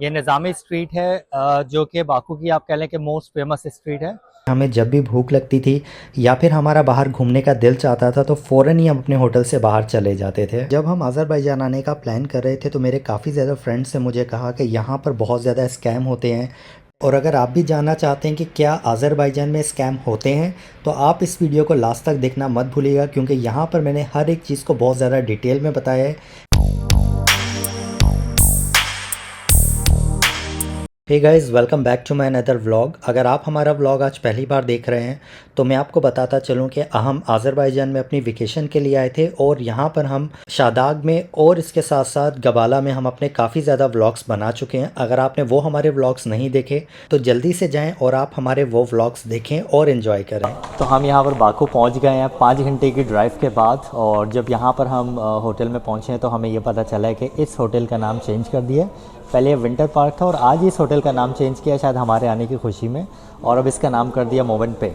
ये निज़ामी स्ट्रीट है, जो कि बाकू की आप कह लें कि मोस्ट फेमस स्ट्रीट है। हमें जब भी भूख लगती थी या फिर हमारा बाहर घूमने का दिल चाहता था तो फ़ौरन ही हम अपने होटल से बाहर चले जाते थे। जब हम अज़रबैजान आने का प्लान कर रहे थे तो मेरे काफ़ी ज़्यादा फ्रेंड्स ने मुझे कहा कि यहाँ पर बहुत ज़्यादा स्कैम होते हैं। और अगर आप भी जानना चाहते हैं कि क्या अज़रबैजान में स्कैम होते हैं तो आप इस वीडियो को लास्ट तक देखना मत भूलिएगा, क्योंकि यहाँ पर मैंने हर एक चीज़ को बहुत ज़्यादा डिटेल में बताया है। Hey guys, welcome back to my another vlog. अगर आप हमारा व्लॉग आज पहली बार देख रहे हैं तो मैं आपको बताता चलूं कि हम अज़रबैजान में अपनी वेकेशन के लिए आए थे और यहाँ पर हम शादाग में और इसके साथ साथ गबाला में हम अपने काफ़ी ज़्यादा व्लॉग्स बना चुके हैं। अगर आपने वो हमारे व्लॉग्स नहीं देखे तो जल्दी से जाएँ और आप हमारे वो व्लॉग्स देखें और इन्जॉय करें। तो हम यहाँ पर बाकू पहुँच गए हैं 5 घंटे की ड्राइव के बाद। और जब यहाँ पर हम होटल में पहुँचे हैं तो हमें ये पता चला है कि इस होटल का नाम चेंज कर दिया है। पहले ये विंटर पार्क था और आज इस होटल का नाम चेंज किया शायद हमारे आने की खुशी में, और अब इसका नाम कर दिया मोमेंट पे।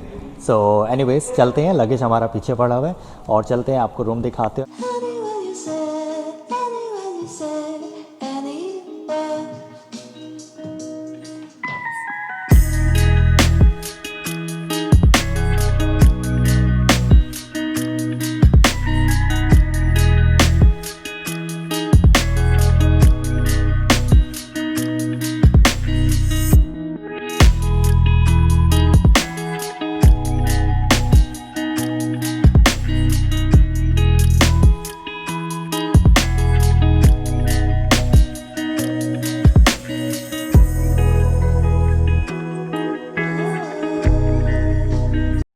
सो एनीवेज चलते हैं, लगेज हमारा पीछे पड़ा हुआ है और चलते हैं, आपको रूम दिखाते हैं। Anywhere you said, anywhere you said, anywhere.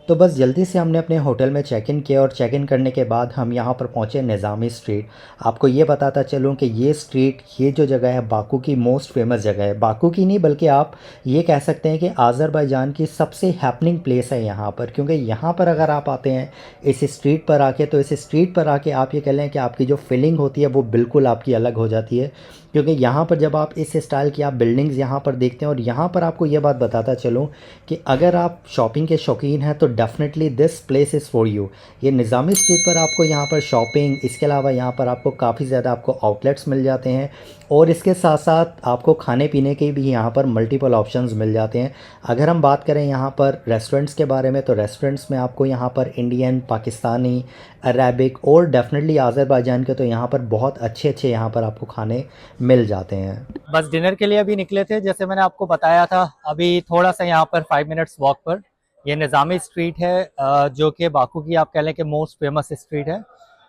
तो बस जल्दी से हमने अपने होटल में चेक इन किया और चेक इन करने के बाद हम यहाँ पर पहुँचे निज़ामी स्ट्रीट। आपको ये बताता चलूँ कि ये स्ट्रीट, ये जो जगह है बाकू की मोस्ट फेमस जगह है। बाकू की नहीं बल्कि आप ये कह सकते हैं कि आज़रबाईजान की सबसे हैपनिंग प्लेस है यहाँ पर, क्योंकि यहाँ पर अगर आप आते हैं इस स्ट्रीट पर आके तो इस स्ट्रीट पर आके आप ये कह लें कि आपकी जो फीलिंग होती है वो बिल्कुल आपकी अलग हो जाती है। क्योंकि यहाँ पर जब आप इस स्टाइल की आप बिल्डिंग्स यहाँ पर देखते हैं, और यहाँ पर आपको ये बात बताता चलूँ कि अगर आप शॉपिंग के शौकीन हैं तो definitely this place is for you. ये निज़ामी स्ट्रीट पर आपको यहाँ पर शॉपिंग, इसके अलावा यहाँ पर आपको काफ़ी ज़्यादा आपको आउटलेट्स मिल जाते हैं और इसके साथ साथ आपको खाने पीने के भी यहाँ पर मल्टीपल ऑप्शंस मिल जाते हैं। अगर हम बात करें यहाँ पर रेस्टोरेंट्स के बारे में तो रेस्टोरेंट्स में आपको यहाँ पर इंडियन, पाकिस्तानी, अरेबिक और डेफिनेटली आज़रबाईजान के तो यहाँ पर बहुत अच्छे अच्छे यहाँ पर आपको खाने मिल जाते हैं। बस डिनर के लिए अभी निकले थे, जैसे मैंने आपको बताया था। अभी थोड़ा सा यहाँ पर 5 मिनट्स वॉक पर ये निज़ामी स्ट्रीट है, जो कि बाकू की आप कह लें कि मोस्ट फेमस स्ट्रीट है।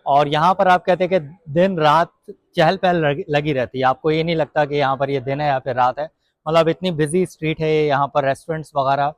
और यहाँ पर आप कहते हैं कि दिन रात चहल पहल लगी रहती है, आपको ये नहीं लगता कि यहाँ पर ये दिन है या फिर रात है। मतलब इतनी बिजी स्ट्रीट है यहाँ पर, रेस्टोरेंट्स वगैरह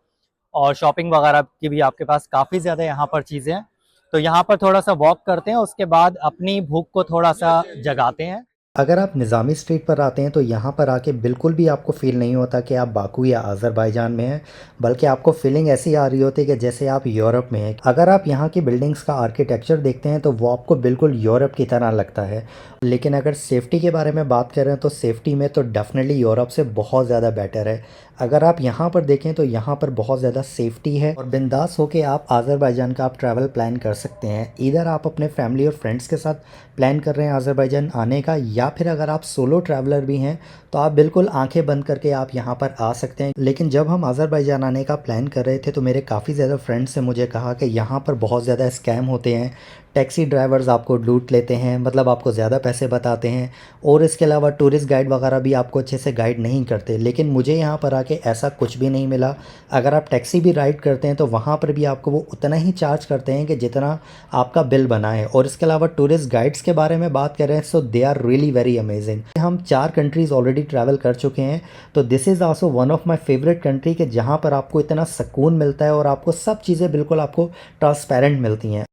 और शॉपिंग वगैरह की भी आपके पास काफ़ी ज़्यादा यहाँ पर चीज़ें हैं। तो यहाँ पर थोड़ा सा वॉक करते हैं, उसके बाद अपनी भूख को थोड़ा सा जगाते हैं। अगर आप निज़ामी स्ट्रीट पर आते हैं तो यहाँ पर आके बिल्कुल भी आपको फ़ील नहीं होता कि आप बाकू या अज़रबैजान में हैं, बल्कि आपको फीलिंग ऐसी आ रही होती है कि जैसे आप यूरोप में हैं। अगर आप यहाँ की बिल्डिंग्स का आर्किटेक्चर देखते हैं तो वो आपको बिल्कुल यूरोप की तरह लगता है। लेकिन अगर सेफ़्टी के बारे में बात करें तो सेफ़्टी में तो डेफिनेटली यूरोप से बहुत ज़्यादा बेटर है। अगर आप यहाँ पर देखें तो यहाँ पर बहुत ज़्यादा सेफ्टी है और बिंदास होके आप अज़रबैजान का आप ट्रैवल प्लान कर सकते हैं। इधर आप अपने फैमिली और फ्रेंड्स के साथ प्लान कर रहे हैं अज़रबैजान आने का, या फिर अगर आप सोलो ट्रैवलर भी हैं तो आप बिल्कुल आंखें बंद करके आप यहाँ पर आ सकते हैं। लेकिन जब हम अज़रबैजान आने का प्लान कर रहे थे तो मेरे काफ़ी ज़्यादा फ्रेंड्स ने मुझे कहा कि यहाँ पर बहुत ज़्यादा स्कैम होते हैं, टैक्सी ड्राइवर्स आपको लूट लेते हैं, मतलब आपको ज़्यादा पैसे बताते हैं, और इसके अलावा टूरिस्ट गाइड वगैरह भी आपको अच्छे से गाइड नहीं करते। लेकिन मुझे यहाँ पर आके ऐसा कुछ भी नहीं मिला। अगर आप टैक्सी भी राइड करते हैं तो वहाँ पर भी आपको वो उतना ही चार्ज करते हैं कि जितना आपका बिल बना है। और इसके अलावा टूरिस्ट गाइड्स के बारे में बात करें so they are really very amazing. हम 4 कंट्रीज़ ऑलरेडी ट्रैवल कर चुके हैं, तो this is also one of my favourite country के जहाँ पर आपको इतना सुकून मिलता है और आपको सब चीज़ें बिल्कुल आपको ट्रांसपेरेंट मिलती हैं।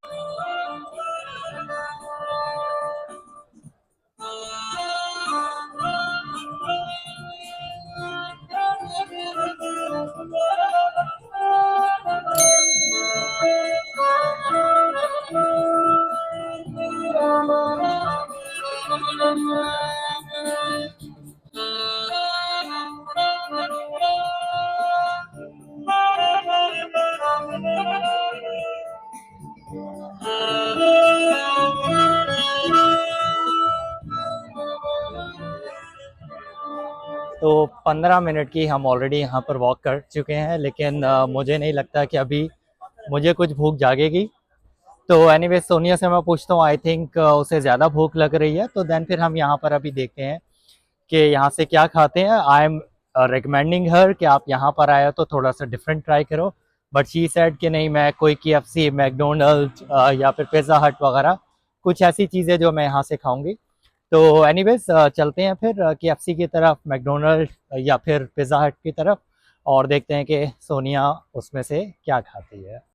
तो 15 मिनट की हम ऑलरेडी यहाँ पर वॉक कर चुके हैं, लेकिन मुझे नहीं लगता कि अभी मुझे कुछ भूख जागेगी। तो एनीवे सोनिया से मैं पूछता हूँ, आई थिंक उसे ज़्यादा भूख लग रही है, तो देन फिर हम यहाँ पर अभी देखते हैं कि यहाँ से क्या खाते हैं। आई एम रिकमेंडिंग हर कि आप यहाँ पर आए तो थोड़ा सा डिफरेंट ट्राई करो, बट शी सेड कि नहीं, मैं कोई KFC, मैकडोनल्ड या फिर पिज़्ज़ा हट वगैरह कुछ ऐसी चीज़ें जो मैं यहाँ से खाऊंगी। तो एनीवेज चलते हैं फिर KFC की तरफ, मैकडोनल्ड या फिर पिज़्ज़ा हट की तरफ, और देखते हैं कि सोनिया उसमें से क्या खाती है।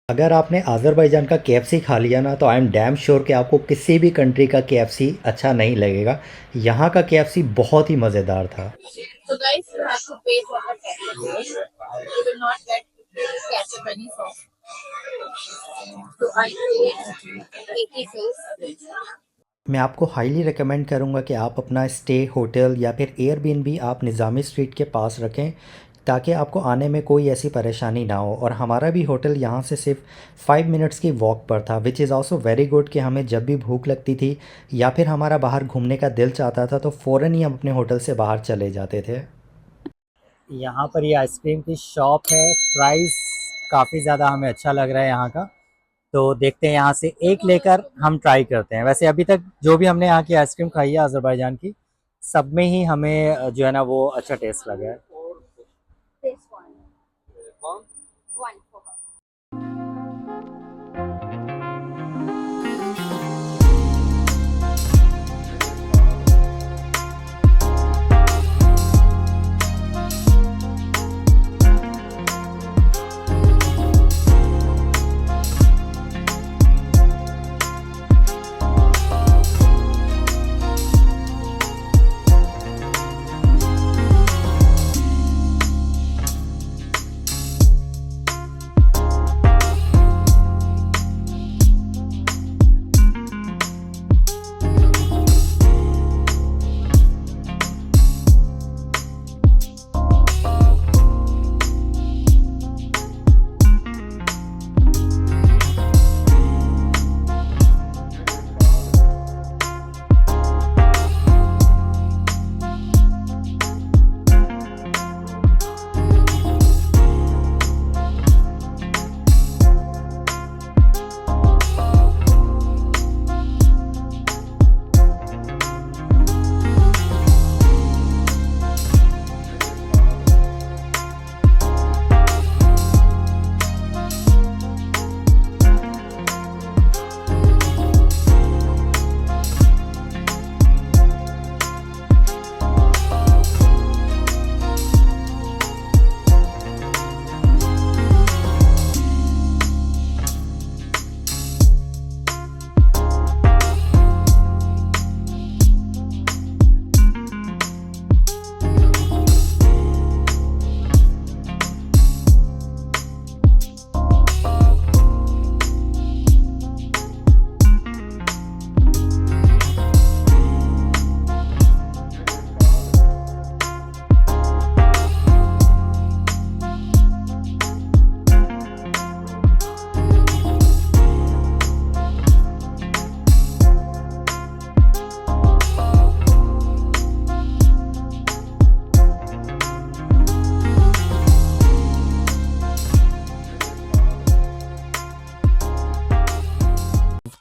अगर आपने आज़रबाईजान का KFC खा लिया ना तो आई एम डैम श्योर कि आपको किसी भी कंट्री का KFC अच्छा नहीं लगेगा। यहाँ का KFC बहुत ही मज़ेदार था। So guys, you have to pay for the ketchup. You will not get ketchup any sauce. So I paid 80 cents. मैं आपको हाईली रिकमेंड करूँगा कि आप अपना स्टे होटल या फिर एयरबीएनबी आप निज़ामी स्ट्रीट के पास रखें, ताकि आपको आने में कोई ऐसी परेशानी ना हो। और हमारा भी होटल यहाँ से सिर्फ 5 मिनट्स की वॉक पर था, which is also very good कि हमें जब भी भूख लगती थी या फिर हमारा बाहर घूमने का दिल चाहता था तो फ़ौरन ही हम अपने होटल से बाहर चले जाते थे। यहाँ पर ये आइसक्रीम की शॉप है, प्राइस काफ़ी ज़्यादा हमें अच्छा लग रहा है यहाँ का, तो देखते हैं यहाँ से एक लेकर हम ट्राई करते हैं। वैसे अभी तक जो भी हमने यहाँ की आइसक्रीम खाई है अज़रबैजान की, सब में ही हमें जो है ना वो अच्छा टेस्ट लगा है। This one. One for her.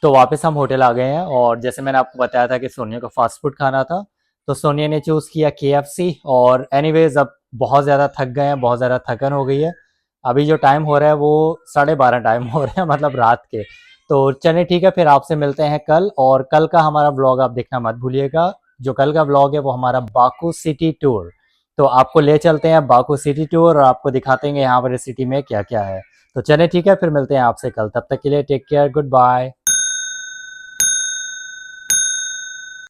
तो वापस हम होटल आ गए हैं, और जैसे मैंने आपको बताया था कि सोनिया को फास्ट फूड खाना था, तो सोनिया ने चूज़ किया KFC। और एनीवेज अब बहुत ज़्यादा थक गए हैं, बहुत ज़्यादा थकन हो गई है। अभी जो टाइम हो रहा है वो 12:30 टाइम हो रहा है, मतलब रात के। तो चलिए ठीक है, फिर आपसे मिलते हैं कल, और कल का हमारा ब्लॉग आप देखना मत भूलिएगा। जो कल का ब्लॉग है वो हमारा बाकू सिटी टूर, तो आपको ले चलते हैं बाकू सिटी टूर और आपको दिखाते हैं यहाँ पर इस सिटी में क्या क्या है। तो चलें ठीक है, फिर मिलते हैं आपसे कल, तब तक के लिए टेक केयर, गुड बाय।